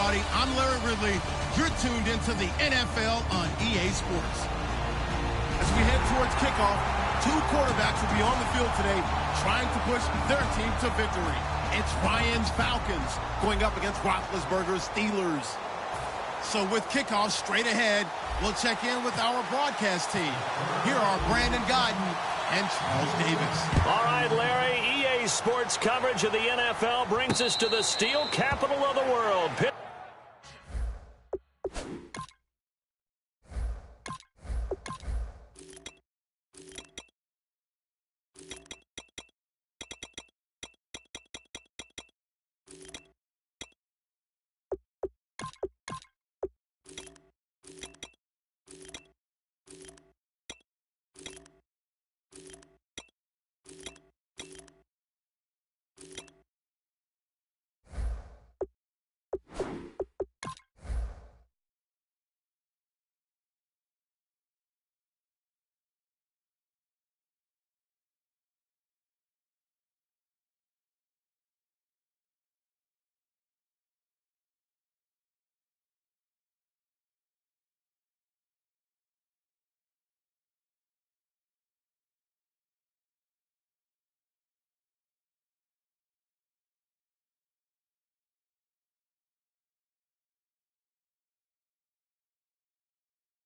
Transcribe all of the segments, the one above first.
everybody. I'm Larry Ridley. You're tuned into the NFL on EA Sports. As we head towards kickoff, two quarterbacks will be on the field today trying to push their team to victory. It's Ryan's Falcons going up against Roethlisberger's Steelers. So with kickoff straight ahead, we'll check in with our broadcast team. Here are Brandon Godden and Charles Davis. All right, Larry, EA Sports coverage of the NFL brings us to the steel capital of the world.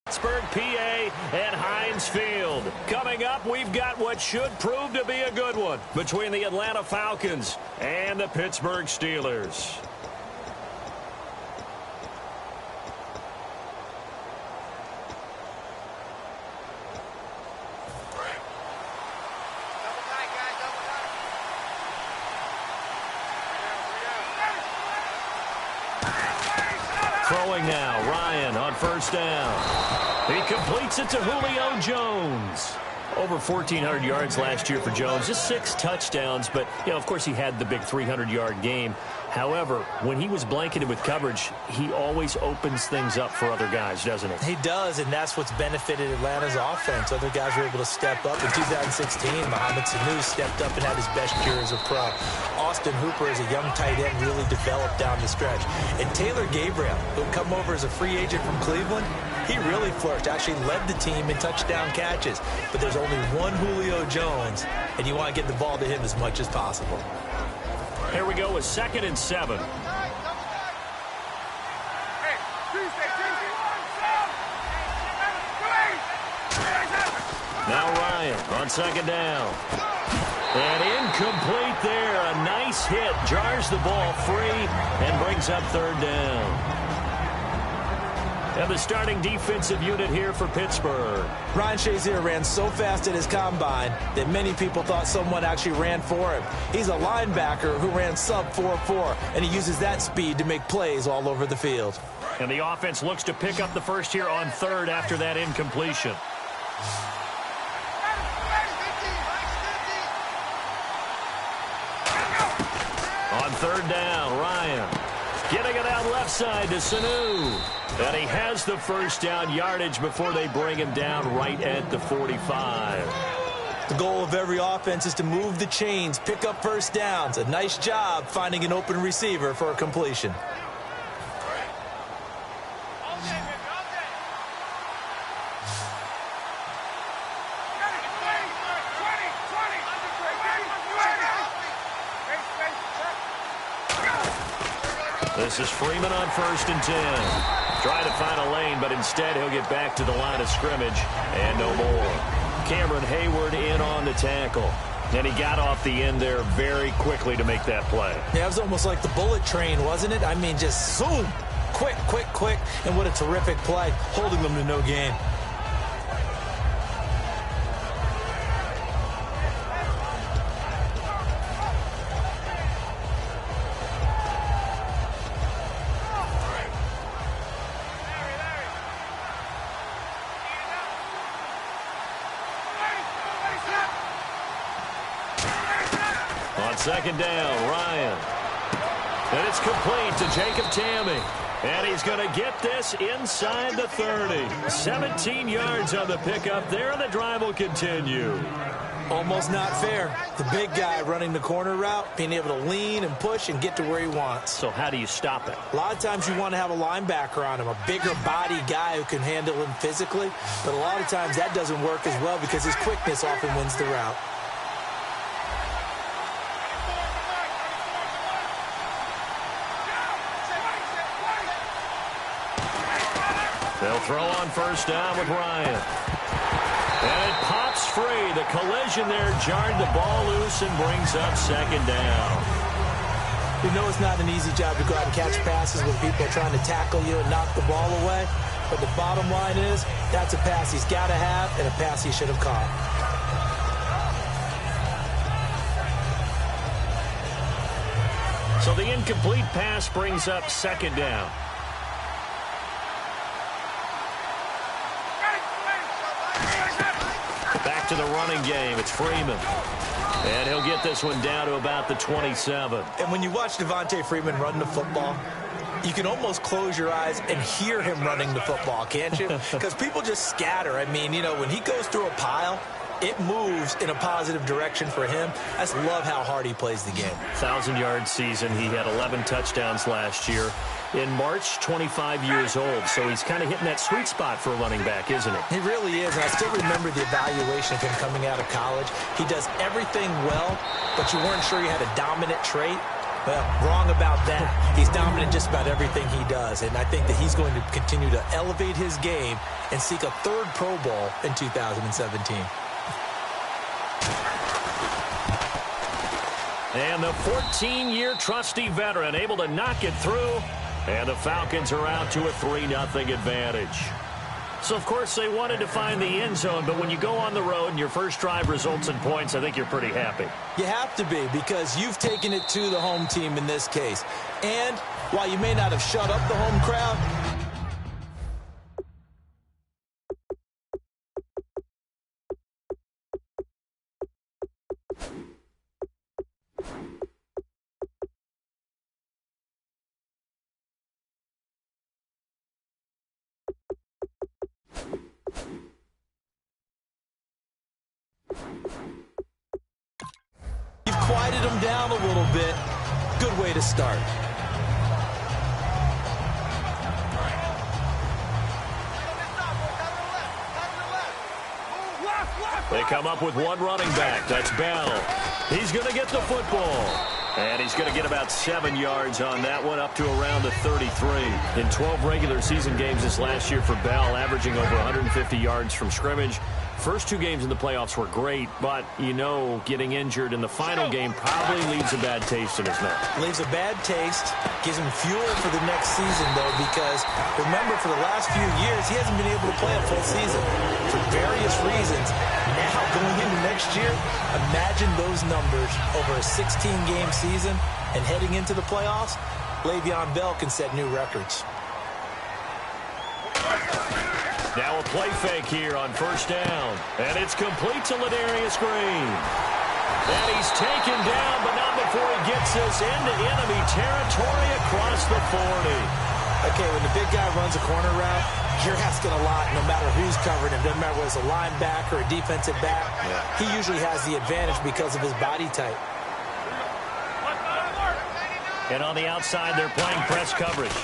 Pittsburgh, PA, and Heinz Field. Coming up, we've got what should prove to be a good one between the Atlanta Falcons and the Pittsburgh Steelers. Throwing now, Ryan on first down. He completes it to Julio Jones. Over 1,400 yards last year for Jones. Just 6 touchdowns, but, of course he had the big 300-yard game. However, when he was blanketed with coverage, he always opens things up for other guys, doesn't he? He does, and that's what's benefited Atlanta's offense. Other guys were able to step up. In 2016, Mohamed Sanu stepped up and had his best year as a pro. Austin Hooper, as a young tight end, really developed down the stretch. And Taylor Gabriel, who come over as a free agent from Cleveland, he really flourished, actually led the team in touchdown catches. But there's only one Julio Jones, and you want to get the ball to him as much as possible. Here we go with 2nd and 7. Now Ryan on 2nd down. And incomplete there. A nice hit. Jars the ball free and brings up 3rd down. And the starting defensive unit here for Pittsburgh. Ryan Shazier ran so fast at his combine that many people thought someone actually ran for him. He's a linebacker who ran sub 4.4, and he uses that speed to make plays all over the field. And the offense looks to pick up the first here on 3rd after that incompletion. On 3rd down, Ryan getting it out left side to Sanu. And he has the first down yardage before they bring him down right at the 45. The goal of every offense is to move the chains, pick up first downs. A nice job finding an open receiver for a completion. This is Freeman on 1st and 10. Trying to find a lane, but instead he'll get back to the line of scrimmage and no more. Cameron Hayward in on the tackle. And he got off the end there very quickly to make that play. Yeah, it was almost like the bullet train, wasn't it? I mean, just zoom. Quick, quick, quick. And what a terrific play, holding them to no gain. On 2nd down, Ryan. And it's complete to Jacob Tamme. And he's going to get this inside the 30. 17 yards on the pickup there, and the drive will continue. Almost not fair. The big guy running the corner route, being able to lean and push and get to where he wants. So how do you stop it? A lot of times you want to have a linebacker on him, a bigger body guy who can handle him physically. But a lot of times that doesn't work as well because his quickness often wins the route. They'll throw on first down with Ryan. And it pops free. The collision there jarred the ball loose and brings up second down. We know it's not an easy job to go out and catch passes when people are trying to tackle you and knock the ball away. But the bottom line is, that's a pass he's got to have and a pass he should have caught. So the incomplete pass brings up second down. Back to the running game. It's Freeman. And he'll get this one down to about the 27. And when you watch Devontae Freeman run the football, you can almost close your eyes and hear him running the football, can't you? Because people just scatter. I mean, you know, when he goes through a pile, it moves in a positive direction for him. I just love how hard he plays the game. 1,000-yard season. He had 11 touchdowns last year. In March, 25 years old. So he's kind of hitting that sweet spot for a running back, isn't he? He really is. And I still remember the evaluation of him coming out of college. He does everything well, but you weren't sure he had a dominant trait. Well, wrong about that. He's dominant just about everything he does. And I think that he's going to continue to elevate his game and seek a third Pro Bowl in 2017. And the 14-year trusty veteran able to knock it through. And the Falcons are out to a 3-0 advantage. So, of course, they wanted to find the end zone, but when you go on the road and your first drive results in points, I think you're pretty happy. You have to be, because you've taken it to the home team in this case. And while you may not have shut up the home crowd, you've quieted them down a little bit. Good way to start. They come up with one running back. That's Bell. He's going to get the football. And he's going to get about 7 yards on that one, up to around the 33. In 12 regular season games this last year for Bell, averaging over 150 yards from scrimmage. First 2 games in the playoffs were great, but, you know, getting injured in the final game probably leaves a bad taste in his mouth. Leaves a bad taste, gives him fuel for the next season, though, because, remember, for the last few years, he hasn't been able to play a full season for various reasons. Now, going into next year, imagine those numbers over a 16-game season and heading into the playoffs. Le'Veon Bell can set new records. Now a play fake here on first down. And it's complete to Ladarius Green. And he's taken down, but not before he gets us into enemy territory across the 40. Okay, when the big guy runs a corner route, you're asking a lot no matter who's covering him. Doesn't matter whether it's a linebacker or a defensive back. Yeah. He usually has the advantage because of his body type. And on the outside, they're playing press coverage.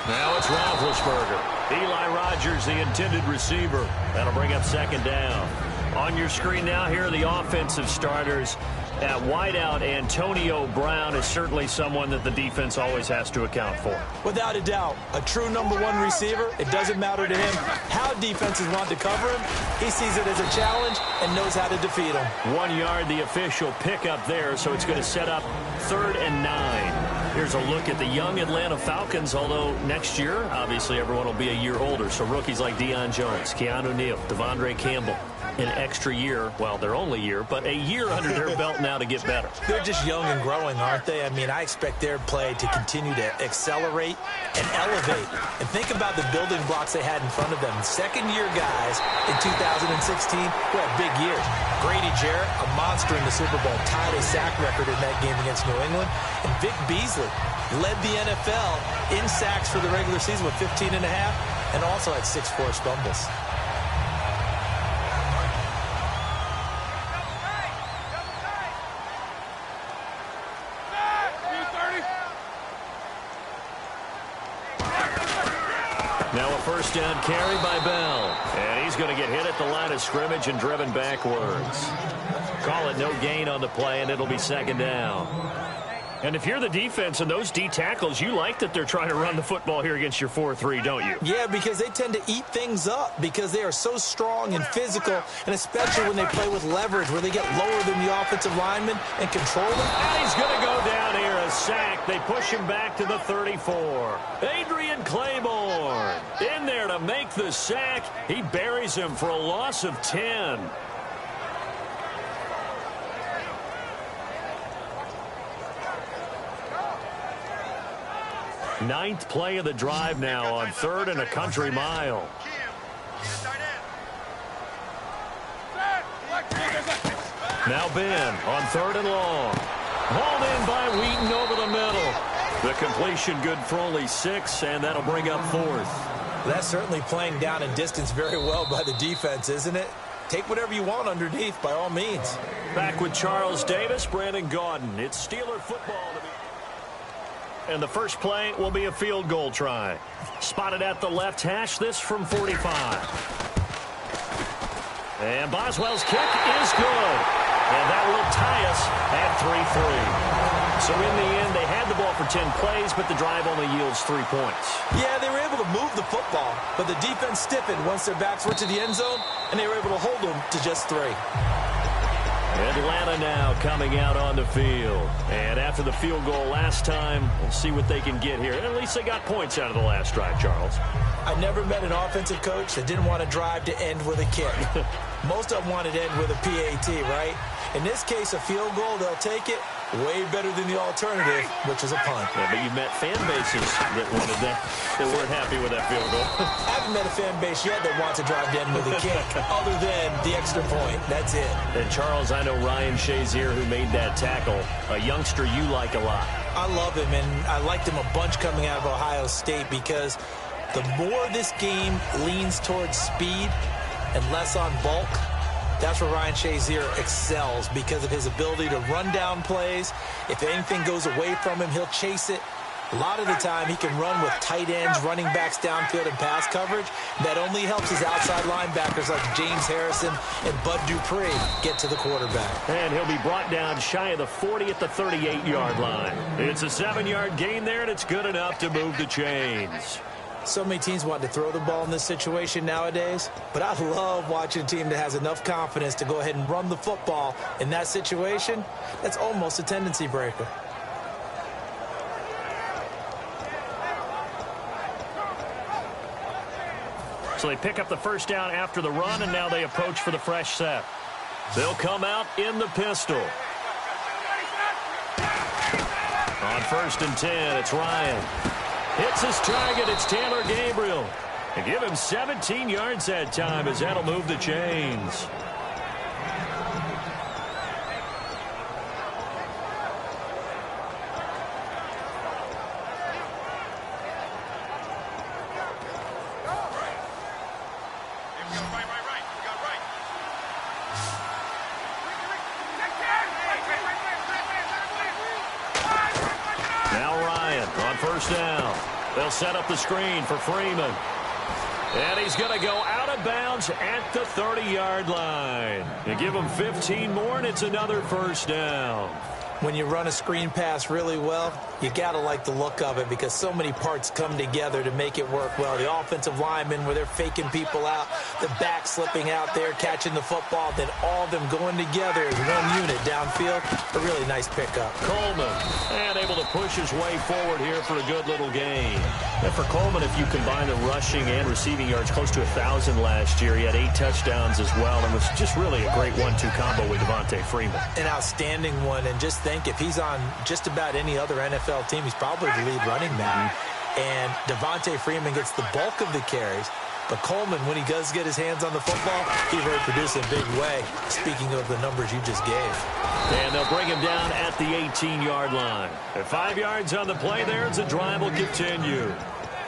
Now it's Roethlisberger. Eli Rogers, the intended receiver. That'll bring up second down. On your screen now, here are the offensive starters. At wideout, Antonio Brown is certainly someone that the defense always has to account for. Without a doubt, a true #1 receiver. It doesn't matter to him how defenses want to cover him. He sees it as a challenge and knows how to defeat him. 1 yard, the official pickup there, so it's going to set up 3rd and 9. Here's a look at the young Atlanta Falcons, although next year, obviously, everyone will be a year older. So rookies like Deion Jones, Keanu Neal, Devondre Campbell, an extra year, well, their only year, but a year under their belt now to get better. They're just young and growing, aren't they? I mean, I expect their play to continue to accelerate and elevate. And think about the building blocks they had in front of them. Second-year guys in 2016 who had big years. Grady Jarrett, a monster in the Super Bowl, tied a sack record in that game against New England. And Vic Beasley led the NFL in sacks for the regular season with 15.5 and also had 6 forced fumbles. Now a first down carry by Bell. And he's going to get hit at the line of scrimmage and driven backwards. Call it no gain on the play, and it'll be second down. And if you're the defense and those D tackles, you like that they're trying to run the football here against your 4-3, don't you? Yeah, because they tend to eat things up because they are so strong and physical, and especially when they play with leverage where they get lower than the offensive lineman and control them. And he's going to go down here, a sack. They push him back to the 34. Adrian Claiborne in there to make the sack. He buries him for a loss of 10. Ninth play of the drive now on 3rd and a country mile. Now Ben on 3rd and long. Hauled in by Wheaton over the middle. The completion good for only 6, and that'll bring up 4th. That's certainly playing down and distance very well by the defense, isn't it? Take whatever you want underneath, by all means. Back with Charles Davis, Brandon Gaudin. It's Steeler football to be. And the first play will be a field goal try. Spotted at the left hash, this from 45. And Boswell's kick is good. And that will tie us at 3-3. So in the end, they had the ball for 10 plays, but the drive only yields 3 points. Yeah, they were able to move the football, but the defense stiffened once their backs were to the end zone, and they were able to hold them to just 3. Atlanta now coming out on the field. And after the field goal last time, we'll see what they can get here. At least they got points out of the last drive, Charles. I never met an offensive coach that didn't want to drive to end with a kick. Most of them wanted to end with a PAT, right? In this case, a field goal, they'll take it. Way better than the alternative, which is a punt. Yeah, but you've met fan bases that wanted that weren't happy with that field goal. I haven't met a fan base yet that wants to drive to end with a kick, other than the extra point. That's it. And Charles, I know Ryan Shazier, who made that tackle, a youngster you like a lot. I love him, and I liked him a bunch coming out of Ohio State because the more this game leans towards speed and less on bulk, that's where Ryan Shazier excels because of his ability to run down plays. If anything goes away from him, he'll chase it. A lot of the time, he can run with tight ends, running backs downfield, and pass coverage. That only helps his outside linebackers like James Harrison and Bud Dupree get to the quarterback. And he'll be brought down shy of the 40 at the 38-yard line. It's a 7-yard gain there, and it's good enough to move the chains. So many teams want to throw the ball in this situation nowadays, but I love watching a team that has enough confidence to go ahead and run the football in that situation. That's almost a tendency breaker. So they pick up the first down after the run, and now they approach for the fresh set. They'll come out in the pistol. On 1st and 10, it's Ryan. Hits his target. It's Taylor Gabriel. And give him 17 yards that time as that'll move the chains. Now Ryan on first down. They'll set up the screen for Freeman. And he's going to go out of bounds at the 30-yard line. You give him 15 more, and it's another first down. When you run a screen pass really well, you got to like the look of it because so many parts come together to make it work well. The offensive linemen where they're faking people out, the back slipping out there, catching the football, then all of them going together as one unit downfield. A really nice pickup. Coleman, and able to push his way forward here for a good little gain. And for Coleman, if you combine the rushing and receiving yards, close to 1,000 last year. He had 8 touchdowns as well, and was just really a great 1-2 combo with Devontae Freeman. An outstanding one, and just think if he's on just about any other NFL team, he's probably the lead running back. And Devontae Freeman gets the bulk of the carries. But Coleman, when he does get his hands on the football, he's really producing a big way, speaking of the numbers you just gave. And they'll bring him down at the 18-yard line. At 5 yards on the play there, as the drive will continue.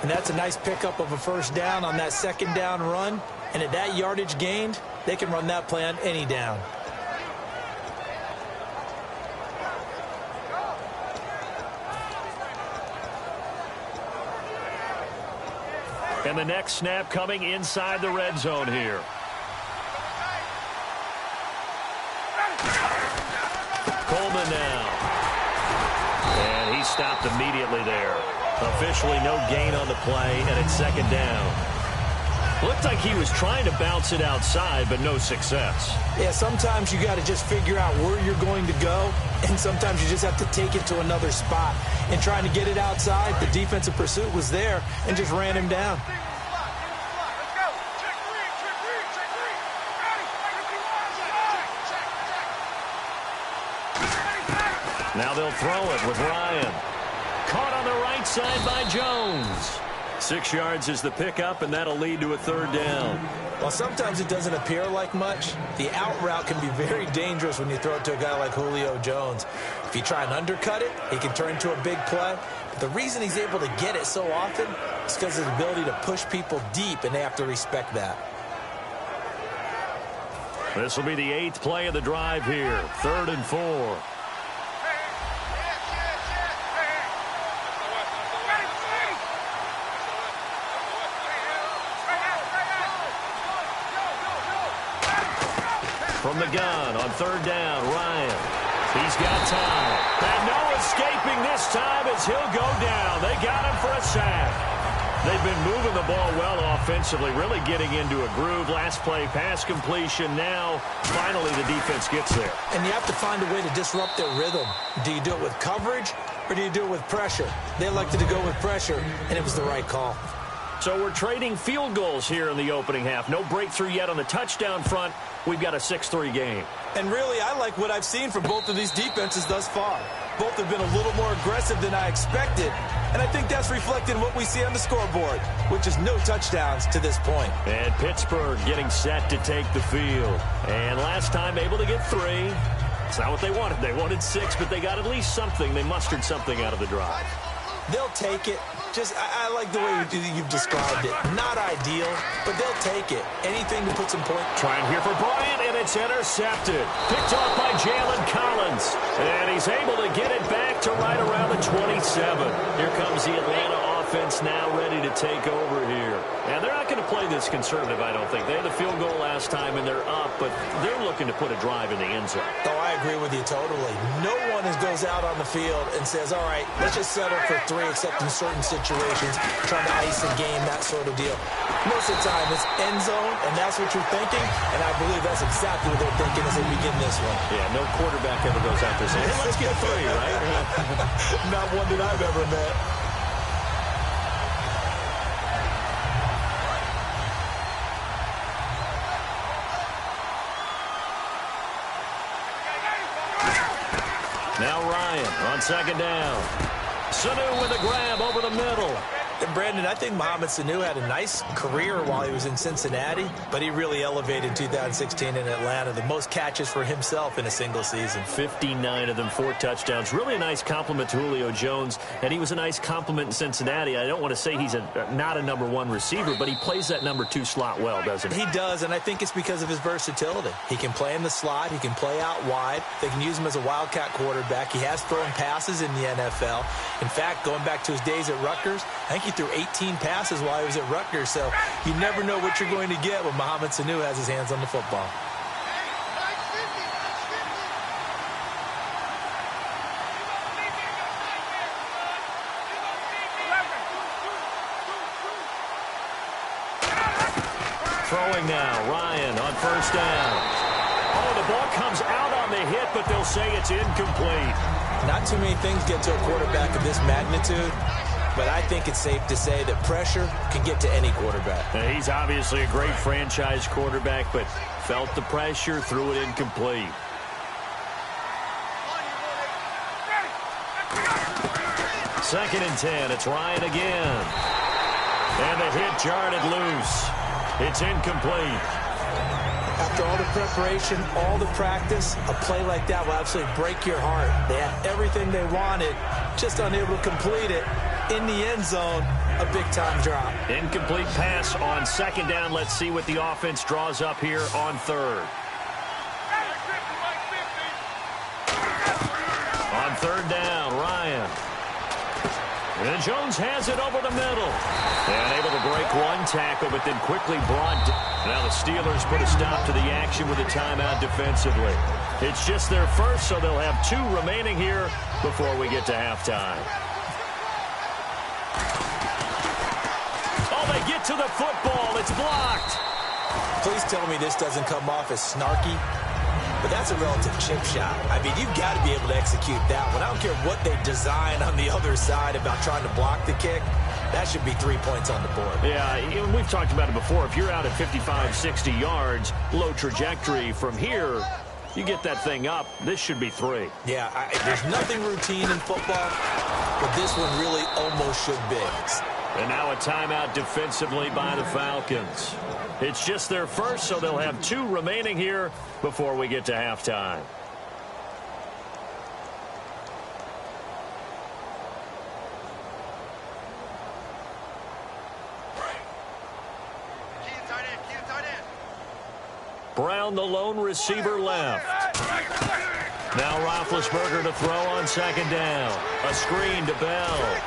And that's a nice pickup of a first down on that second down run. And at that yardage gained, they can run that play on any down. And the next snap coming inside the red zone here. Coleman now. And he stopped immediately there. Officially no gain on the play, and it's second down. Looked like he was trying to bounce it outside, but no success. Yeah, sometimes you got to just figure out where you're going to go, and sometimes you just have to take it to another spot. And trying to get it outside, the defensive pursuit was there and just ran him down. Now they'll throw it with Ryan. Caught on the right side by Jones. 6 yards is the pickup, and that'll lead to a third down. While sometimes it doesn't appear like much, the out route can be very dangerous when you throw it to a guy like Julio Jones. If you try and undercut it, he can turn into a big play. But the reason he's able to get it so often is because of his ability to push people deep, and they have to respect that. This will be the 8th play of the drive here. 3rd and 4. From the gun on 3rd down, Ryan. He's got time. And no escaping this time as he'll go down. They got him for a sack. They've been moving the ball well offensively, really getting into a groove. Last play, pass completion. Now, finally, the defense gets there. And you have to find a way to disrupt their rhythm. Do you do it with coverage or do you do it with pressure? They elected to go with pressure, and it was the right call. So we're trading field goals here in the opening half. No breakthrough yet on the touchdown front. We've got a 6-3 game. And really, I like what I've seen from both of these defenses thus far. Both have been a little more aggressive than I expected. And I think that's reflected in what we see on the scoreboard, which is no touchdowns to this point. And Pittsburgh getting set to take the field. And last time able to get 3. It's not what they wanted. They wanted 6, but they got at least something. They mustered something out of the drive. They'll take it. I like the way you've described it. Not ideal, but they'll take it. Anything to put some point. Trying here for Bryant, and it's intercepted. Picked off by Jalen Collins. And he's able to get it back to right around the 27. Here comes the Atlanta offense now ready to take over here. And they're not going to play this conservative, I don't think. They had the field goal last time, and they're up, but they're looking to put a drive in the end zone. Oh, I agree with you totally. No one goes out on the field and says, all right, let's just settle for 3, except in certain situations, trying to ice a game, that sort of deal. Most of the time, it's end zone, and that's what you're thinking, and I believe that's exactly what they're thinking as they begin this one. Yeah, no quarterback ever goes out there saying, hey, let's get 3, right? Not one that I've ever met. Now Ryan on 2nd down. Sanu with a grab over the middle. And Brandon, I think Mohamed Sanu had a nice career while he was in Cincinnati, but he really elevated 2016 in Atlanta. The most catches for himself in a single season. 59 of them, 4 touchdowns. Really a nice compliment to Julio Jones, and he was a nice compliment in Cincinnati. I don't want to say he's not a number 1 receiver, but he plays that number 2 slot well, doesn't he? He does, and I think it's because of his versatility. He can play in the slot. He can play out wide. They can use him as a wildcat quarterback. He has thrown passes in the NFL. In fact, going back to his days at Rutgers, I think he threw 18 passes while he was at Rutgers, so you never know what you're going to get when Mohamed Sanu has his hands on the football. Throwing now, Ryan on 1st down. Oh, the ball comes out on the hit, but they'll say it's incomplete. Not too many things get to a quarterback of this magnitude, but I think it's safe to say that pressure can get to any quarterback. Now, he's obviously a great franchise quarterback, but felt the pressure, threw it incomplete. Second and 10, it's Ryan again. And the hit jarred it loose. It's incomplete. After all the preparation, all the practice, a play like that will absolutely break your heart. They had everything they wanted, just unable to complete it. In the end zone, a big-time drop. Incomplete pass on 2nd down. Let's see what the offense draws up here on 3rd. On 3rd down, Ryan. And Jones has it over the middle. And able to break one tackle, but then quickly brought down. Now the Steelers put a stop to the action with a timeout defensively. It's just their first, so they'll have 2 remaining here before we get to halftime. Oh, they get to the football. It's blocked. Please tell me this doesn't come off as snarky. But that's a relative chip shot. I mean, you've got to be able to execute that one. I don't care what they design on the other side about trying to block the kick. That should be 3 points on the board. Yeah, we've talked about it before. If you're out at 55, 60 yards, low trajectory from here, you get that thing up, this should be 3. Yeah, there's nothing routine in football, but this one really almost should be. And now a timeout defensively by the Falcons. It's just their first, so they'll have 2 remaining here before we get to halftime. Brown, the lone receiver, left. Now Roethlisberger to throw on 2nd down. A screen to Bell.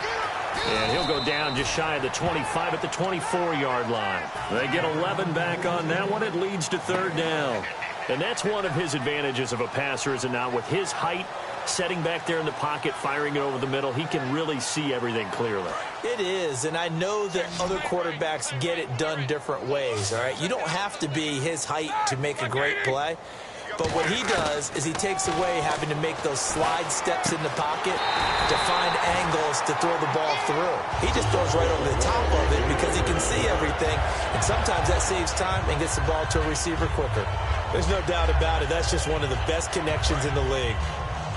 And he'll go down just shy of the 25 at the 24-yard line. They get 11 back on that one. It leads to 3rd down. And that's one of his advantages of a passer, is it not? With his height, setting back there in the pocket, firing it over the middle, he can really see everything clearly. It is, and I know that other quarterbacks get it done different ways, all right? You don't have to be his height to make a great play. But what he does is he takes away having to make those slide steps in the pocket to find angles to throw the ball through. He just throws right over the top of it because he can see everything, and sometimes that saves time and gets the ball to a receiver quicker. There's no doubt about it. That's just one of the best connections in the league.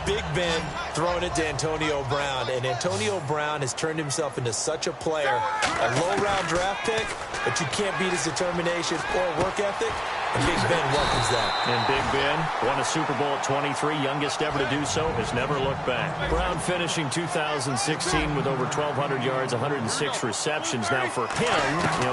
Big Ben throwing it to Antonio Brown, and Antonio Brown has turned himself into such a player, a low-round draft pick, but you can't beat his determination or work ethic. And Big Ben welcomes that. And Big Ben won a Super Bowl at 23, youngest ever to do so, has never looked back. Brown finishing 2016 with over 1,200 yards, 106 receptions. Now for him,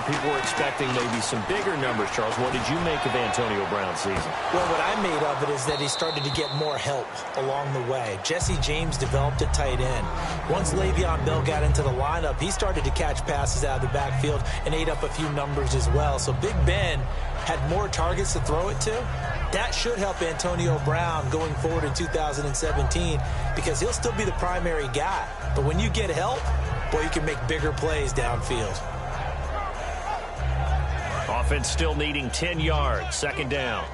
people were expecting maybe some bigger numbers, Charles. What did you make of Antonio Brown's season? Well, what I made of it is that he started to get more help along the way. Jesse James developed at tight end. Once Le'Veon Bell got into the lineup, he started to catch passes out of the backfield and ate up a few numbers as well. So Big Ben had more targets to throw it to. That should help Antonio Brown going forward in 2017 because he'll still be the primary guy. But when you get help, boy, you can make bigger plays downfield. Offense still needing 10 yards. 2nd down.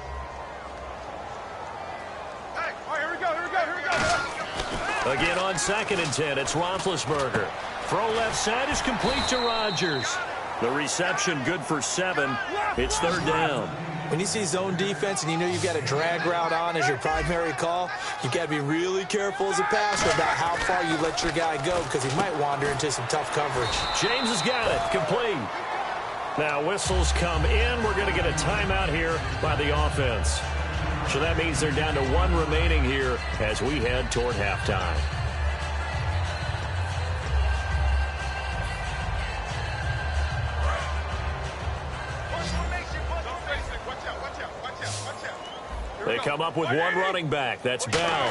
Hey, all right, here we go. Again on 2nd and 10, it's Roethlisberger. Throw left side is complete to Rodgers. The reception good for 7. It's 3rd down. When you see zone defense and you know you've got a drag route on as your primary call, you've got to be really careful as a passer about how far you let your guy go because he might wander into some tough coverage. James has got it. Complete. Now whistles come in. We're going to get a timeout here by the offense. So that means they're down to 1 remaining here as we head toward halftime. They come up with 1 running back. That's Bell.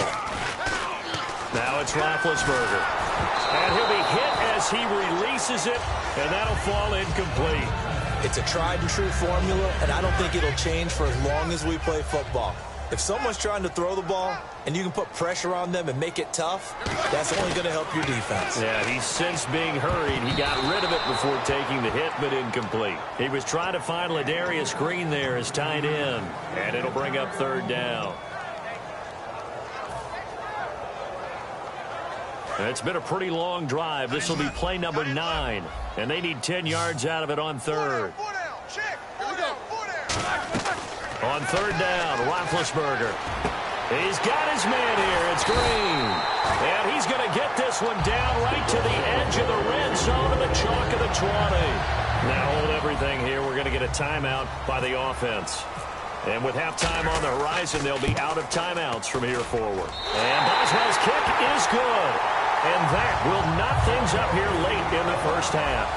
Now it's Roethlisberger. And he'll be hit as he releases it, and that'll fall incomplete. It's a tried-and-true formula, and I don't think it'll change for as long as we play football. If someone's trying to throw the ball and you can put pressure on them and make it tough, that's only going to help your defense. Yeah, he's since being hurried. He got rid of it before taking the hit, but incomplete. He was trying to find Ladarius Green there as tight end, and it'll bring up 3rd down. And it's been a pretty long drive. This will be play number 9, and they need 10 yards out of it on 3rd. On 3rd down, Roethlisberger. He's got his man here. It's Green. And he's going to get this one down right to the edge of the red zone of the chalk of the 20. Now hold everything here. We're going to get a timeout by the offense. And with halftime on the horizon, they'll be out of timeouts from here forward. And Boswell's kick is good. And that will knot things up here late in the first half.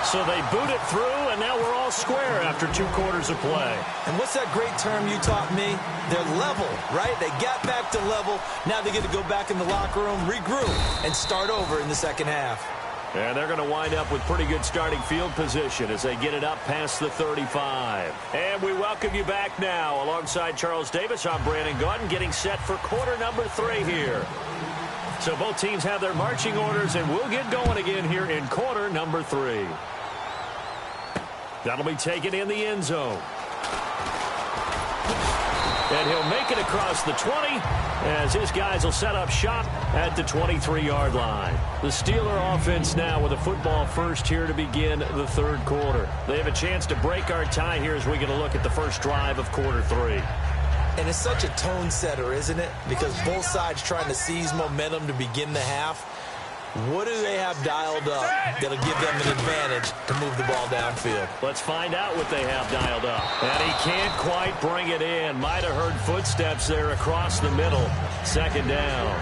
So they boot it through, and now we're all square after 2 quarters of play. And what's that great term you taught me? They're level, right? They got back to level. Now they get to go back in the locker room, regroup, and start over in the second half. And they're going to wind up with pretty good starting field position as they get it up past the 35. And we welcome you back now. Alongside Charles Davis, I'm Brandon Gaudin, getting set for quarter number 3 here. So both teams have their marching orders, and we'll get going again here in quarter number 3. That'll be taken in the end zone. And he'll make it across the 20 as his guys will set up shop at the 23-yard line. The Steeler offense now with a football first here to begin the 3rd quarter. They have a chance to break our tie here as we get a look at the first drive of quarter 3. And it's such a tone setter, isn't it? Because both sides trying to seize momentum to begin the half. What do they have dialed up that'll give them an advantage to move the ball downfield? Let's find out what they have dialed up. And he can't quite bring it in. Might have heard footsteps there across the middle. 2nd down.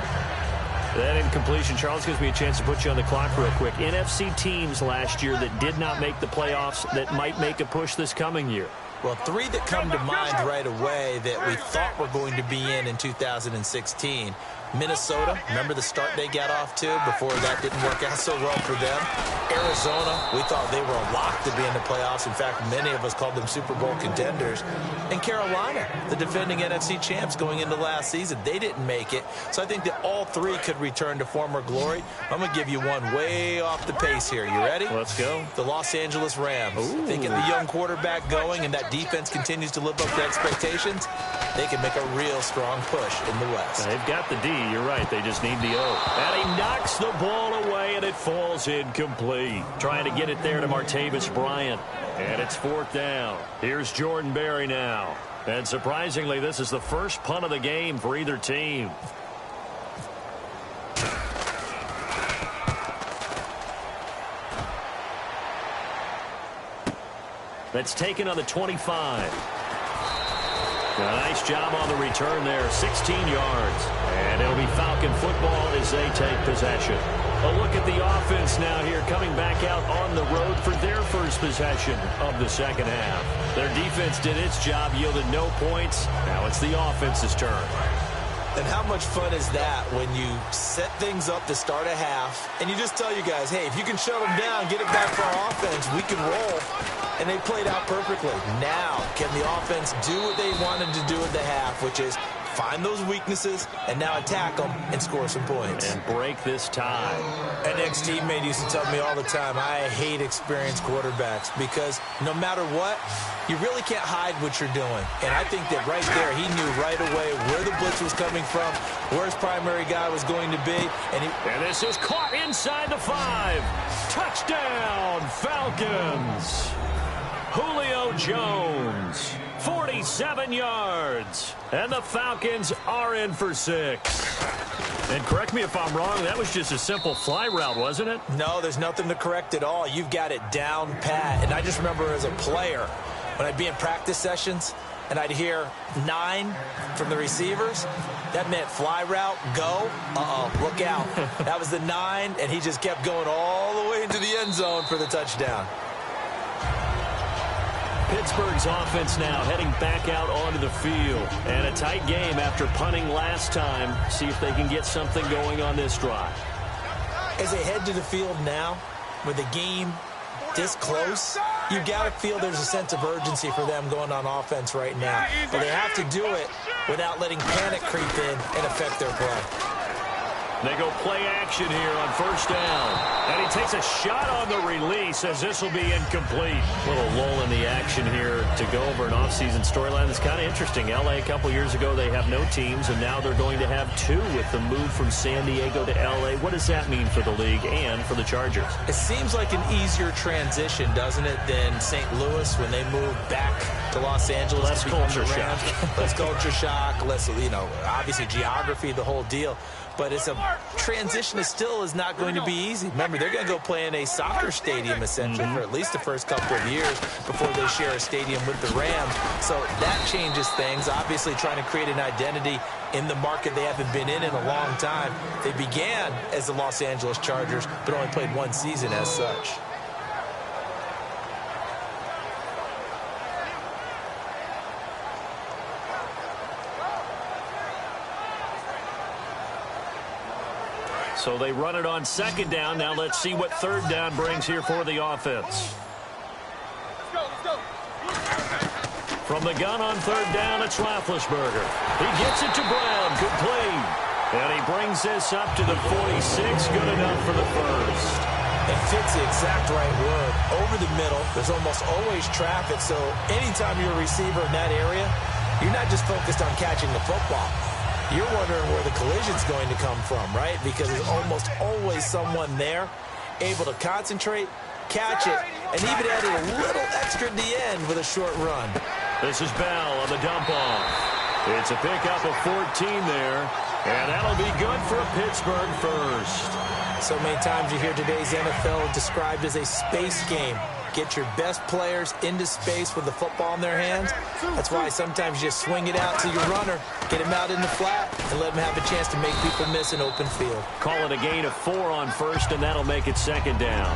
That incompletion, Charles, gives me a chance to put you on the clock real quick. NFC teams last year that did not make the playoffs that might make a push this coming year. Well, 3 that come to mind right away that we thought were going to be in 2016. Minnesota, remember the start they got off to before that didn't work out so well for them. Arizona, we thought they were a lock to be in the playoffs. In fact, many of us called them Super Bowl contenders. And Carolina, the defending NFC champs going into last season, they didn't make it. So I think that all 3 could return to former glory. I'm going to give you one way off the pace here. You ready? Let's go. The Los Angeles Rams. Ooh. Thinking the young quarterback going and that defense continues to live up to expectations, they can make a real strong push in the West. They've got the D. You're right. They just need the O. And he knocks the ball away, and it falls incomplete. Trying to get it there to Martavis Bryant. And it's 4th down. Here's Jordan Berry now. And surprisingly, this is the first punt of the game for either team. That's taken on the 25. A nice job on the return there, 16 yards. And it'll be Falcon football as they take possession. A look at the offense now here, coming back out on the road for their first possession of the second half. Their defense did its job, yielded no points. Now it's the offense's turn. And how much fun is that when you set things up to start a half, and you just tell you guys, hey, if you can shut them down, get it back for our offense, we can roll. And they played out perfectly. Now, can the offense do what they wanted to do at the half, which is find those weaknesses and now attack them and score some points. And break this tie. An ex-teammate used to tell me all the time, I hate experienced quarterbacks because no matter what, you really can't hide what you're doing. And I think that right there, he knew right away where the blitz was coming from, where his primary guy was going to be. And this is caught inside the 5. Touchdown, Falcons. Julio Jones, 47 yards. And the Falcons are in for 6. And correct me if I'm wrong, that was just a simple fly route, wasn't it? No, there's nothing to correct at all. You've got it down pat. And I just remember as a player, when I'd be in practice sessions, and I'd hear 9 from the receivers, that meant fly route, go, look out. That was the 9, and he just kept going all the way into the end zone for the touchdown. Pittsburgh's offense now heading back out onto the field. And a tight game after punting last time. See if they can get something going on this drive. As they head to the field now, with the game this close, you've got to feel there's a sense of urgency for them going on offense right now. But they have to do it without letting panic creep in and affect their play. They go play action here on first down. And he takes a shot on the release as this will be incomplete. A little lull in the action here to go over an offseason storyline that's kind of interesting. L.A. a couple years ago, they have no teams, and now they're going to have 2 with the move from San Diego to L.A. What does that mean for the league and for the Chargers? It seems like an easier transition, doesn't it, than St. Louis when they moved back to Los Angeles. Less culture shock. Less culture shock, less, obviously geography, the whole deal. But it's a transition that still is not going to be easy. Remember, they're going to go play in a soccer stadium, essentially, for at least the first couple of years before they share a stadium with the Rams. So that changes things. Obviously, trying to create an identity in the market they haven't been in a long time. They began as the Los Angeles Chargers, but only played 1 season as such. So they run it on second down. Now let's see what third down brings here for the offense. From the gun on third down, it's Roethlisberger. He gets it to Brown. Complete. And he brings this up to the 46. Good enough for the first. It fits the exact right word. Over the middle, there's almost always traffic. So anytime you're a receiver in that area, you're not just focused on catching the football. You're wondering where the collision's going to come from, right? Because there's almost always someone there able to concentrate, catch it, and even add a little extra at the end with a short run. This is Bell on the dump off. It's a pickup of 14 there, and that'll be good for a Pittsburgh first. So many times you hear today's NFL described as a space game. Get your best players into space with the football in their hands. That's why sometimes you just swing it out to your runner, get him out in the flat, and let him have a chance to make people miss an open field. Call it a gain of 4 on first, and that'll make it second down.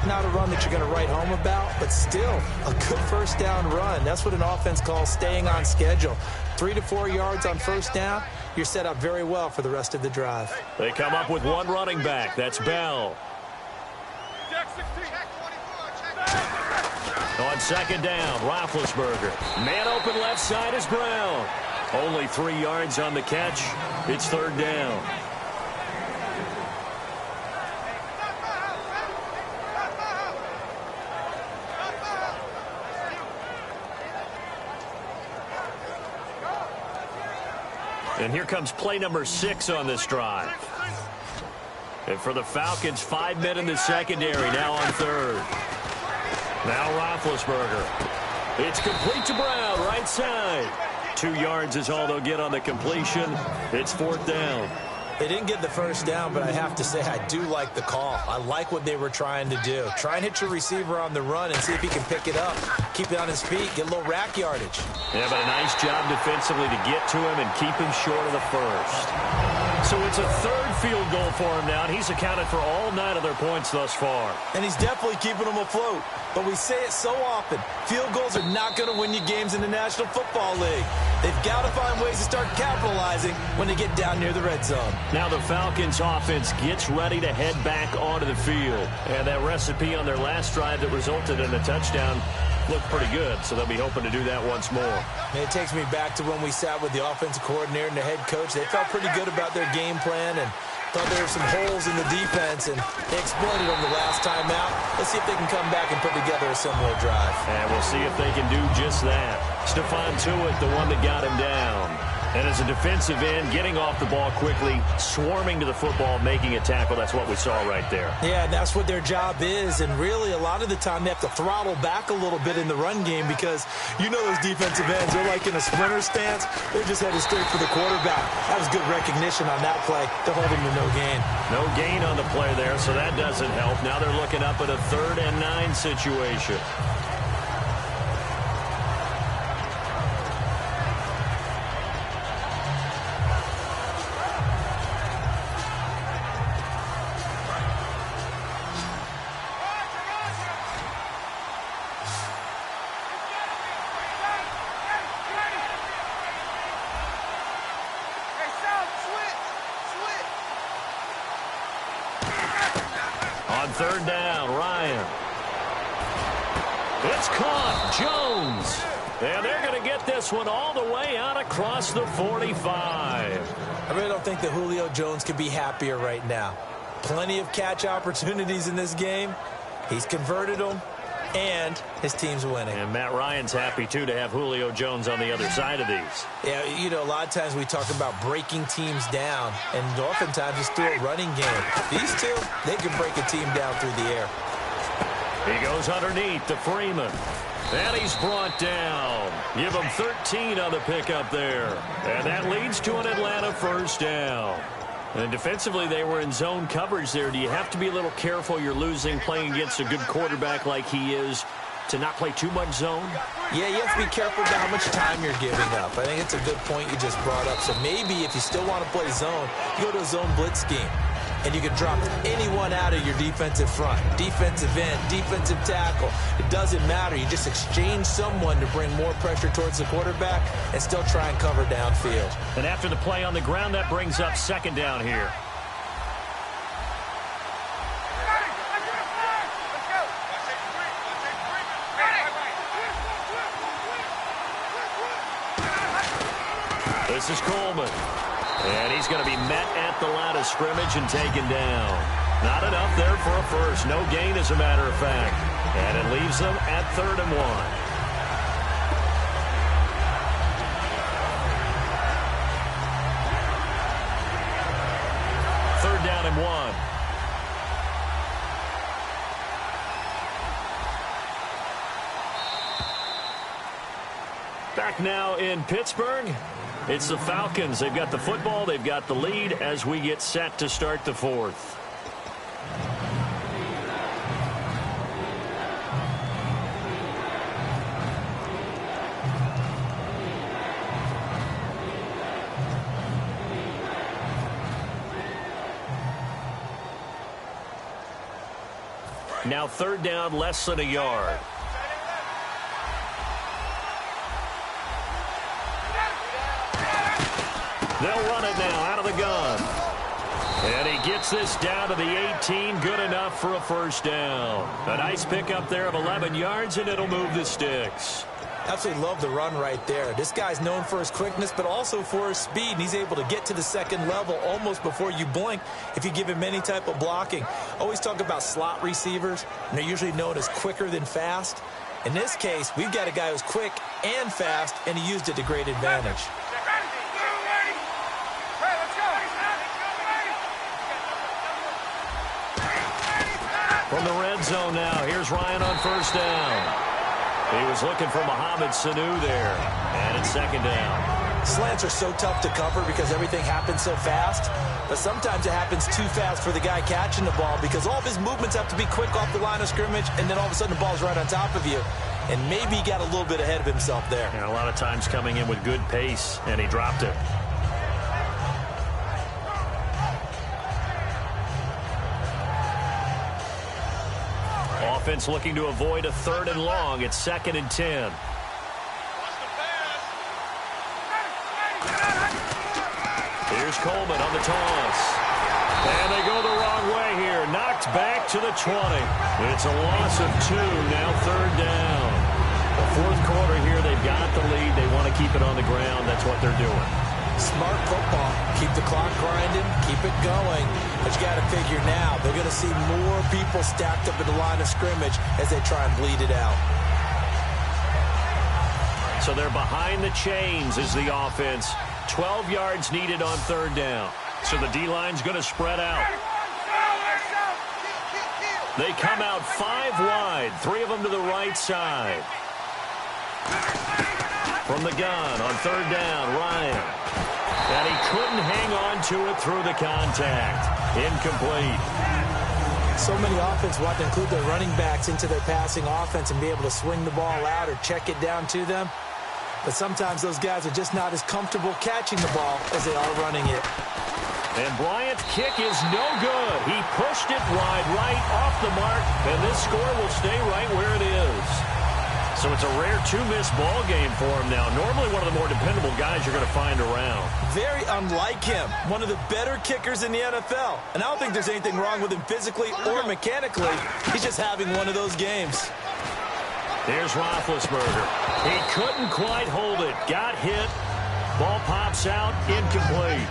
Not a run that you're going to write home about, but still a good first down run. That's what an offense calls staying on schedule. 3 to 4 yards on first down, you're set up very well for the rest of the drive. They come up with one running back. That's Bell. On second down, Roethlisberger. Man open left side is Brown. Only 3 yards on the catch. It's third down. And here comes play number 6 on this drive. And for the Falcons, 5 men in the secondary, now on third. Now Roethlisberger. It's complete to Brown, right side. 2 yards is all they'll get on the completion. It's fourth down. They didn't get the first down, but I have to say I do like the call. I like what they were trying to do. Try and hit your receiver on the run and see if he can pick it up. Keep it on his feet, get a little rack yardage. Yeah, but a nice job defensively to get to him and keep him short of the first. So it's a third field goal for him now, and he's accounted for all 9 of their points thus far. And he's definitely keeping them afloat. But we say it so often, field goals are not going to win you games in the National Football League. They've got to find ways to start capitalizing when they get down near the red zone. Now the Falcons offense gets ready to head back onto the field. And that recipe on their last drive that resulted in a touchdown looked pretty good, so they'll be hoping to do that once more. And it takes me back to when we sat with the offensive coordinator and the head coach. They felt pretty good about their game plan and thought there were some holes in the defense, and they exploited them the last time out. Let's see if they can come back and put together a similar drive. And we'll see if they can do just that. Stephon Tuitt, the one that got him down. And as a defensive end, getting off the ball quickly, swarming to the football, making a tackle, that's what we saw right there. Yeah, and that's what their job is. And really, a lot of the time, they have to throttle back a little bit in the run game because you know those defensive ends, they're like in a sprinter stance. They're just headed straight for the quarterback. That was good recognition on that play to hold him to no gain. No gain on the play there, so that doesn't help. Now they're looking up at a 3rd and 9 situation. Third down, Ryan. It's caught, Jones. And they're going to get this one all the way out across the 45. I really don't think that Julio Jones could be happier right now. Plenty of catch opportunities in this game. He's converted them, and his team's winning. And Matt Ryan's happy, too, to have Julio Jones on the other side of these. Yeah, you know, a lot of times we talk about breaking teams down, and oftentimes it's through a running game. These two, they can break a team down through the air. He goes underneath to Freeman. And he's brought down. Give him 13 on the pickup there. And that leads to an Atlanta first down. And defensively, they were in zone coverage there. Do you have to be a little careful you're losing playing against a good quarterback like he is to not play too much zone? Yeah, you have to be careful about how much time you're giving up. I think it's a good point you just brought up. So maybe if you still want to play zone, you go to a zone blitz scheme. And you can drop anyone out of your defensive front. Defensive end, defensive tackle. It doesn't matter. You just exchange someone to bring more pressure towards the quarterback and still try and cover downfield. And after the play on the ground, that brings up second down here. This is Coleman. And he's going to be met at the line of scrimmage and taken down. Not enough there for a first. No gain, as a matter of fact. And it leaves them at 3rd and 1. Third down and 1. Back now in Pittsburgh. It's the Falcons. They've got the football. They've got the lead as we get set to start the 4th. Now 3rd down, less than a yard. They'll run it now out of the gun. And he gets this down to the 18. Good enough for a first down. A nice pickup there of 11 yards, and it'll move the sticks. Absolutely love the run right there. This guy's known for his quickness, but also for his speed. And he's able to get to the second level almost before you blink if you give him any type of blocking. Always talk about slot receivers, and they're usually known as quicker than fast. In this case, we've got a guy who's quick and fast, and he used it to great advantage. From the red zone now, here's Ryan on first down. He was looking for Mohamed Sanu there, and it's 2nd down. Slants are so tough to cover because everything happens so fast, but sometimes it happens too fast for the guy catching the ball because all of his movements have to be quick off the line of scrimmage, and then all of a sudden the ball's right on top of you. And maybe he got a little bit ahead of himself there. And a lot of times coming in with good pace, and he dropped it. Offense looking to avoid a 3rd and long. It's 2nd and 10. Here's Coleman on the toss. And they go the wrong way here. Knocked back to the 20. It's a loss of 2. Now 3rd down. The 4th quarter here, they've got the lead. They want to keep it on the ground. That's what they're doing. Smart football. Keep the clock grinding. Keep it going. But you got to figure now, they're going to see more people stacked up at the line of scrimmage as they try and bleed it out. So they're behind the chains as the offense. 12 yards needed on 3rd down. So the D-line's going to spread out. They come out 5 wide. 3 of them to the right side. From the gun on 3rd down, Ryan. And he couldn't hang on to it through the contact. Incomplete. So many offense want to include their running backs into their passing offense and be able to swing the ball out or check it down to them. But sometimes those guys are just not as comfortable catching the ball as they are running it. And Bryant's kick is no good. He pushed it wide right off the mark, and this score will stay right where it is. So it's a rare 2-miss ball game for him now. Normally one of the more dependable guys you're going to find around. Very unlike him. One of the better kickers in the NFL. And I don't think there's anything wrong with him physically or mechanically. He's just having one of those games. Here's Roethlisberger. He couldn't quite hold it. Got hit. Ball pops out. Incomplete.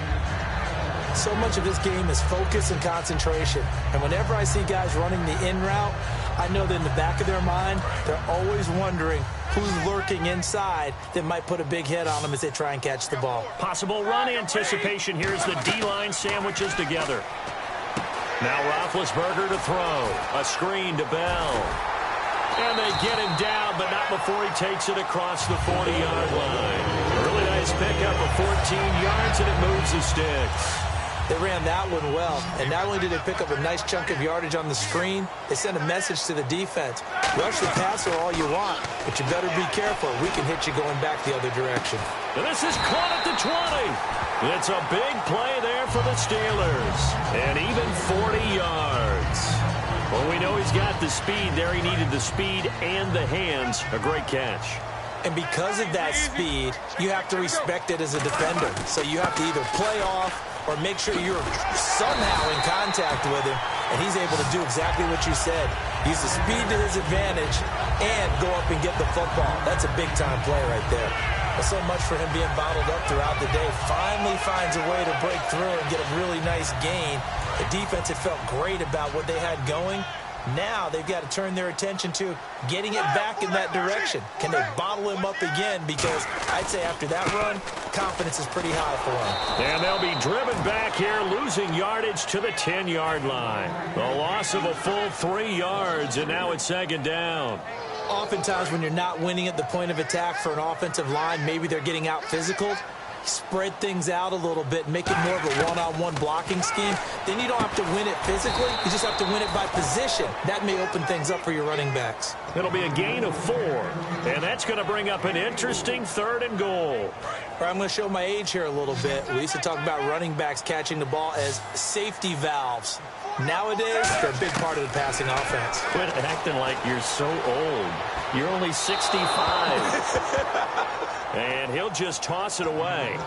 So much of this game is focus and concentration. And whenever I see guys running the in route, I know that in the back of their mind, they're always wondering who's lurking inside that might put a big hit on them as they try and catch the ball. Possible run anticipation here as the D-line sandwiches together. Now Roethlisberger to throw. A screen to Bell. And they get him down, but not before he takes it across the 40-yard line. Really nice pickup of 14 yards, and it moves the sticks. They ran that one well, and not only did they pick up a nice chunk of yardage on the screen, they sent a message to the defense. Rush the passer all you want, but you better be careful. We can hit you going back the other direction. And this is caught at the 20. It's a big play there for the Steelers. And even 40 yards. Well, we know he's got the speed there. He needed the speed and the hands. A great catch. And because of that speed, you have to respect it as a defender. So you have to either play off or make sure you're somehow in contact with him, and he's able to do exactly what you said. Use the speed to his advantage and go up and get the football. That's a big-time play right there. Well, so much for him being bottled up throughout the day. Finally finds a way to break through and get a really nice gain. The defense had felt great about what they had going. Now they've got to turn their attention to getting it back in that direction. Can they bottle him up again? Because I'd say after that run, confidence is pretty high for him. And they'll be driven back here, losing yardage to the 10-yard line. A loss of a full 3 yards, and now it's second down. Oftentimes when you're not winning at the point of attack for an offensive line, maybe they're getting out physical. Spread things out a little bit, make it more of a one-on-one blocking scheme. Then you don't have to win it physically. You just have to win it by position. That may open things up for your running backs. It'll be a gain of 4, and that's going to bring up an interesting 3rd and goal. I'm going to show my age here a little bit. We used to talk about running backs catching the ball as safety valves. Nowadays, they're a big part of the passing offense. Quit acting like you're so old. You're only 65. And he'll just toss it away.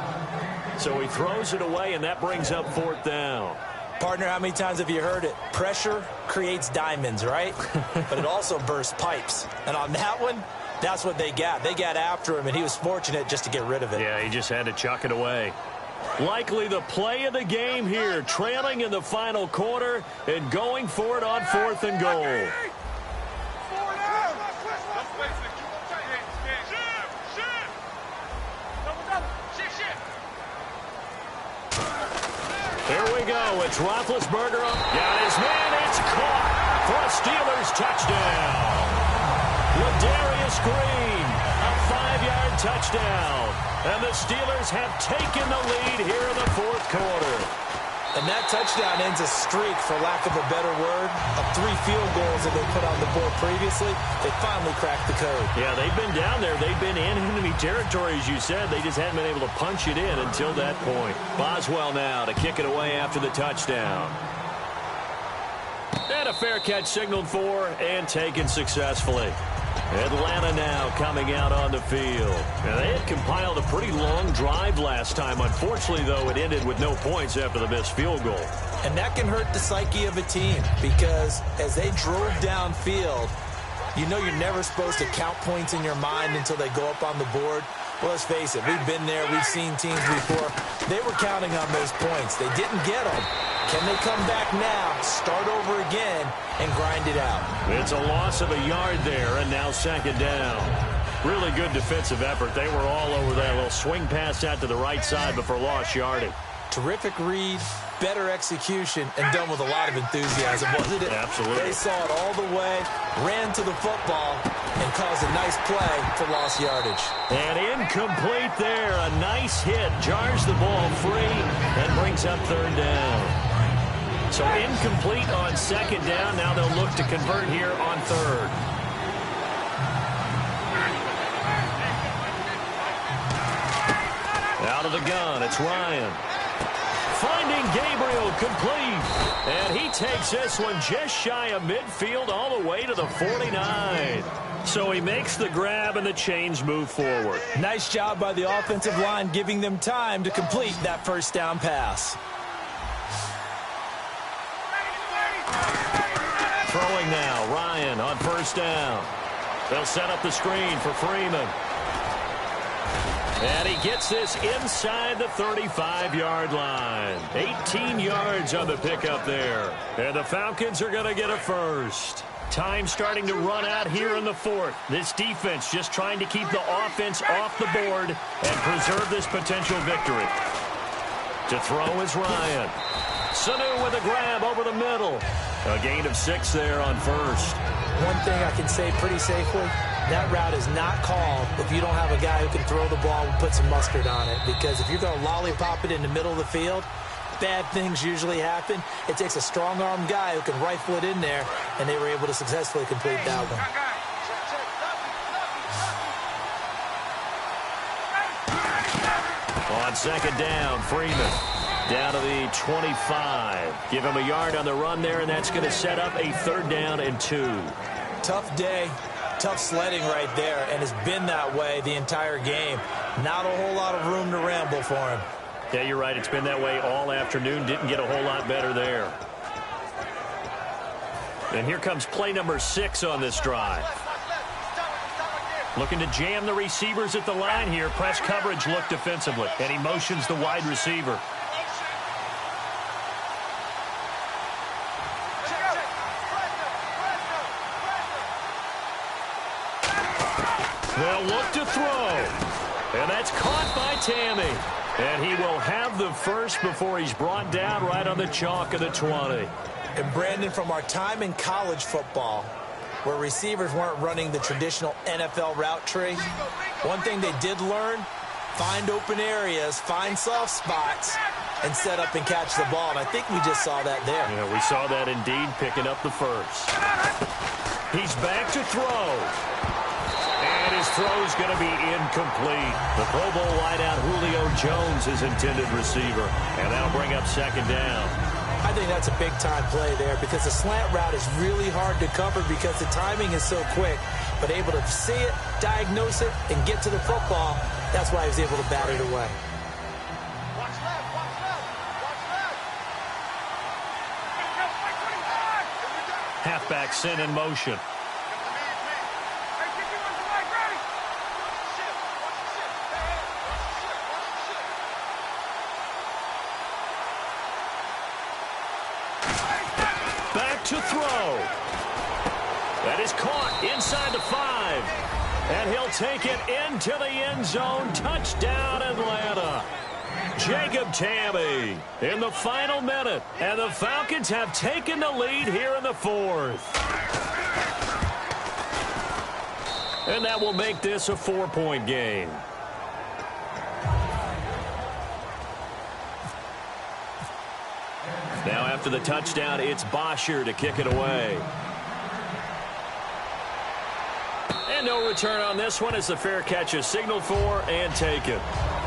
So he throws it away, and that brings up 4th down. Partner, how many times have you heard it? Pressure creates diamonds, right? But it also bursts pipes. And on that one, that's what they got. They got after him, and he was fortunate just to get rid of it. Yeah, he just had to chuck it away. Likely the play of the game here, trailing in the final quarter and going for it on 4th and goal. Here we go. It's Roethlisberger. Got his man. It's caught for a Steelers touchdown. Ladarius Green, a 5-yard touchdown. And the Steelers have taken the lead here in the 4th quarter. And that touchdown ends a streak, for lack of a better word, of 3 field goals that they put on the board previously. They finally cracked the code. Yeah, they've been down there. They've been in enemy territory, as you said. They just hadn't been able to punch it in until that point. Boswell now to kick it away after the touchdown. And a fair catch signaled for and taken successfully. Atlanta now coming out on the field. Now, they had compiled a pretty long drive last time. Unfortunately, though, it ended with no points after the missed field goal. And that can hurt the psyche of a team, because as they drove downfield, you know you're never supposed to count points in your mind until they go up on the board. Well, let's face it, we've been there. We've seen teams before. They were counting on those points. They didn't get them. Can they come back now, start over again, and grind it out? It's a loss of a yard there, and now second down. Really good defensive effort. They were all over that little swing pass out to the right side, but for lost yardage. Terrific read, better execution, and done with a lot of enthusiasm, wasn't it? Absolutely. They saw it all the way, ran to the football, and caused a nice play for lost yardage. And incomplete there. A nice hit. Jars the ball free and brings up 3rd down. So incomplete on second down. Now they'll look to convert here on 3rd. Out of the gun, it's Ryan. Finding Gabriel, complete. And he takes this one just shy of midfield all the way to the 49. So he makes the grab and the chains move forward. Nice job by the offensive line, giving them time to complete that 1st down pass. Throwing now, Ryan on 1st down. They'll set up the screen for Freeman. And he gets this inside the 35-yard line. 18 yards on the pickup there. And the Falcons are going to get a first. Time starting to run out here in the 4th. This defense just trying to keep the offense off the board and preserve this potential victory. To throw is Ryan. Sanu with a grab over the middle. A gain of 6 there on 1st. One thing I can say pretty safely, that route is not called if you don't have a guy who can throw the ball and put some mustard on it. Because if you're going to lollipop it in the middle of the field, bad things usually happen. It takes a strong-armed guy who can rifle it in there, and they were able to successfully complete that one. On second down, Freeman down to the 25. Give him a yard on the run there, and that's going to set up a 3rd down and 2. Tough day, tough sledding right there, and it's been that way the entire game. Not a whole lot of room to ramble for him. Yeah, you're right. It's been that way all afternoon. Didn't get a whole lot better there. And here comes play number 6 on this drive. Looking to jam the receivers at the line here. Press coverage look defensively. And he motions the wide receiver. They'll look to throw. And that's caught by Tammy. And he will have the first before he's brought down right on the chalk of the 20. And Brandon, from our time in college football, where receivers weren't running the traditional NFL route tree, one thing they did learn, find open areas, find soft spots, and set up and catch the ball. And I think we just saw that there. Yeah, we saw that indeed, picking up the first. He's back to throw. And his throw's going to be incomplete. The Pro Bowl wideout Julio Jones is intended receiver. And that'll bring up second down. I think that's a big-time play there because the slant route is really hard to cover because the timing is so quick. But able to see it, diagnose it, and get to the football, that's why he was able to bat it away. Watch left, watch left, watch left. Halfback sent in motion. Back to throw. That is caught inside the 5. And he'll take it into the end zone. Touchdown, Atlanta. Jacob Tammy in the final minute. And the Falcons have taken the lead here in the 4th. And that will make this a 4-point game. Now after the touchdown, it's Bosher to kick it away. And no return on this one as the fair catch is signaled for and taken.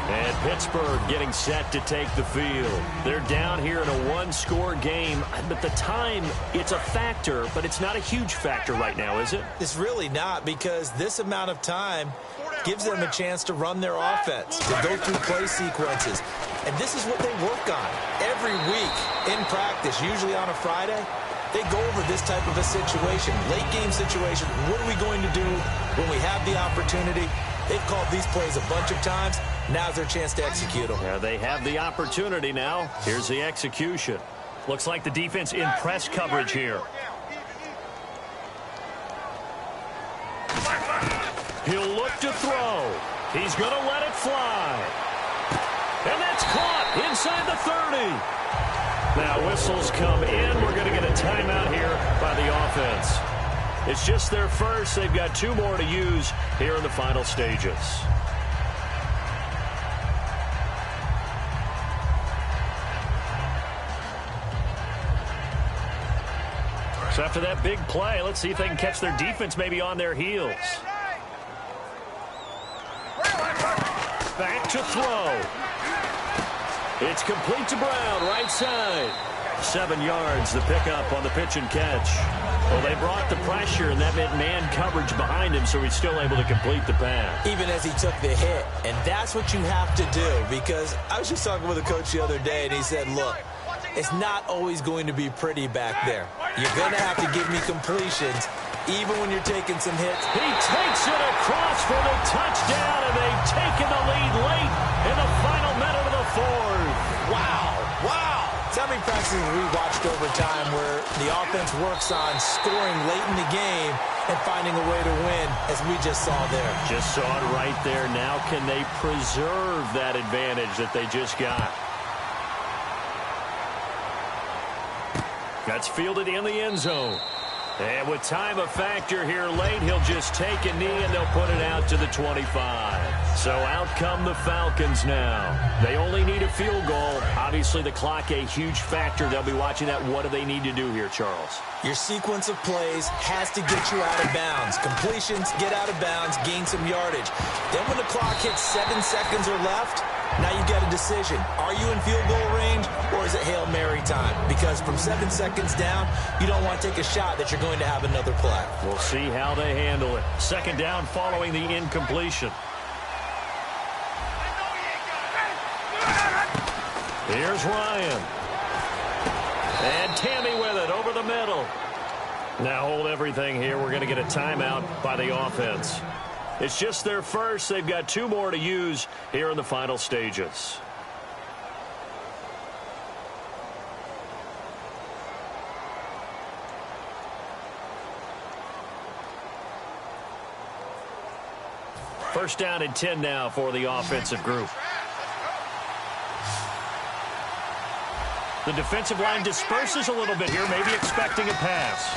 And Pittsburgh getting set to take the field. They're down here in a one-score game, but the time, it's a factor, but it's not a huge factor right now, is it? It's really not because this amount of time gives them a chance to run their offense, to go through play sequences. And this is what they work on every week in practice, usually on a Friday. They go over this type of a situation, late game situation. What are we going to do when we have the opportunity? They've called these plays a bunch of times. Now's their chance to execute them. Yeah, they have the opportunity now. Here's the execution. Looks like the defense in press coverage here. He'll look to throw. He's going to let it fly. And that's caught inside the 30. Now whistles come in. We're going to get a timeout here by the offense. It's just their first. They've got 2 more to use here in the final stages. So after that big play, let's see if they can catch their defense maybe on their heels. Back to throw. It's complete to Brown, right side. 7 yards, the pickup on the pitch and catch. Well, they brought the pressure, and that meant man coverage behind him, so he's still able to complete the pass. Even as he took the hit, and that's what you have to do, because I was just talking with a coach the other day, and he said, look, it's not always going to be pretty back there. You're going to have to give me completions, even when you're taking some hits. He takes it across for the touchdown, and they've taken the lead late in the final minute of the 4th. Wow, wow. How many practices we watched over time where the offense works on scoring late in the game and finding a way to win, as we just saw there. Just saw it right there. Now can they preserve that advantage that they just got? That's fielded in the end zone. And with time a factor here late, he'll just take a knee and they'll put it out to the 25. So out come the Falcons now. They only need a field goal. Obviously the clock a huge factor. They'll be watching that. What do they need to do here, Charles? Your sequence of plays has to get you out of bounds. Completions, get out of bounds, gain some yardage. Then when the clock hits 7 seconds or left, now you get a decision. Are you in field goal range or is it Hail Mary time? Because from 7 seconds down, you don't want to take a shot that you're going to have another play. We'll see how they handle it. Second down following the incompletion. Here's Ryan. And Tammy with it over the middle. Now hold everything here. We're going to get a timeout by the offense. It's just their first. They've got 2 more to use here in the final stages. First down and 10 now for the offensive group. The defensive line disperses a little bit here, maybe expecting a pass.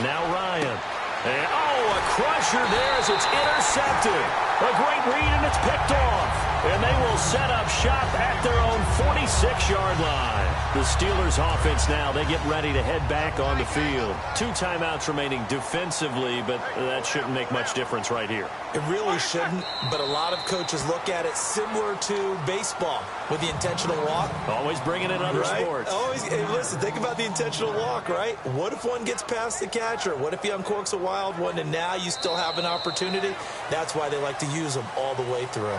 Now Ryan. And, a crusher there as it's intercepted. A great read, and it's picked off. And they will set up shop at their own 46-yard line. The Steelers offense now, they get ready to head back on the field. 2 timeouts remaining defensively, but that shouldn't make much difference right here. It really shouldn't, but a lot of coaches look at it similar to baseball with the intentional walk. Always bringing in other sports. Always. Hey, listen, think about the intentional walk, right? What if one gets past the catcher? What if he uncorks a wild one and now you still have an opportunity? That's why they like to use them all the way through.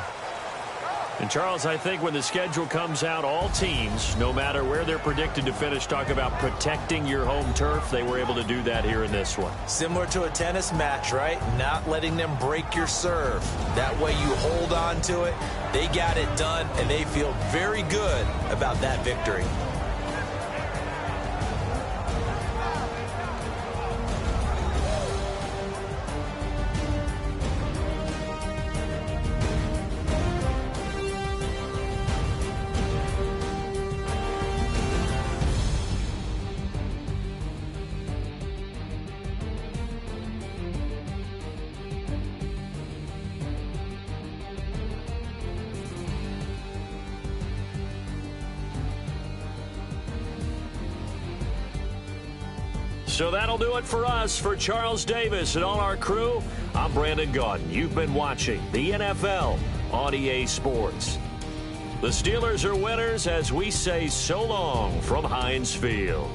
And, Charles, I think when the schedule comes out, all teams, no matter where they're predicted to finish, talk about protecting your home turf. They were able to do that here in this one. Similar to a tennis match, right? Not letting them break your serve. That way you hold on to it. They got it done, and they feel very good about that victory. So that'll do it for us. For Charles Davis and all our crew, I'm Brandon Gaudin. You've been watching the NFL on EA Sports. The Steelers are winners as we say so long from Heinz Field.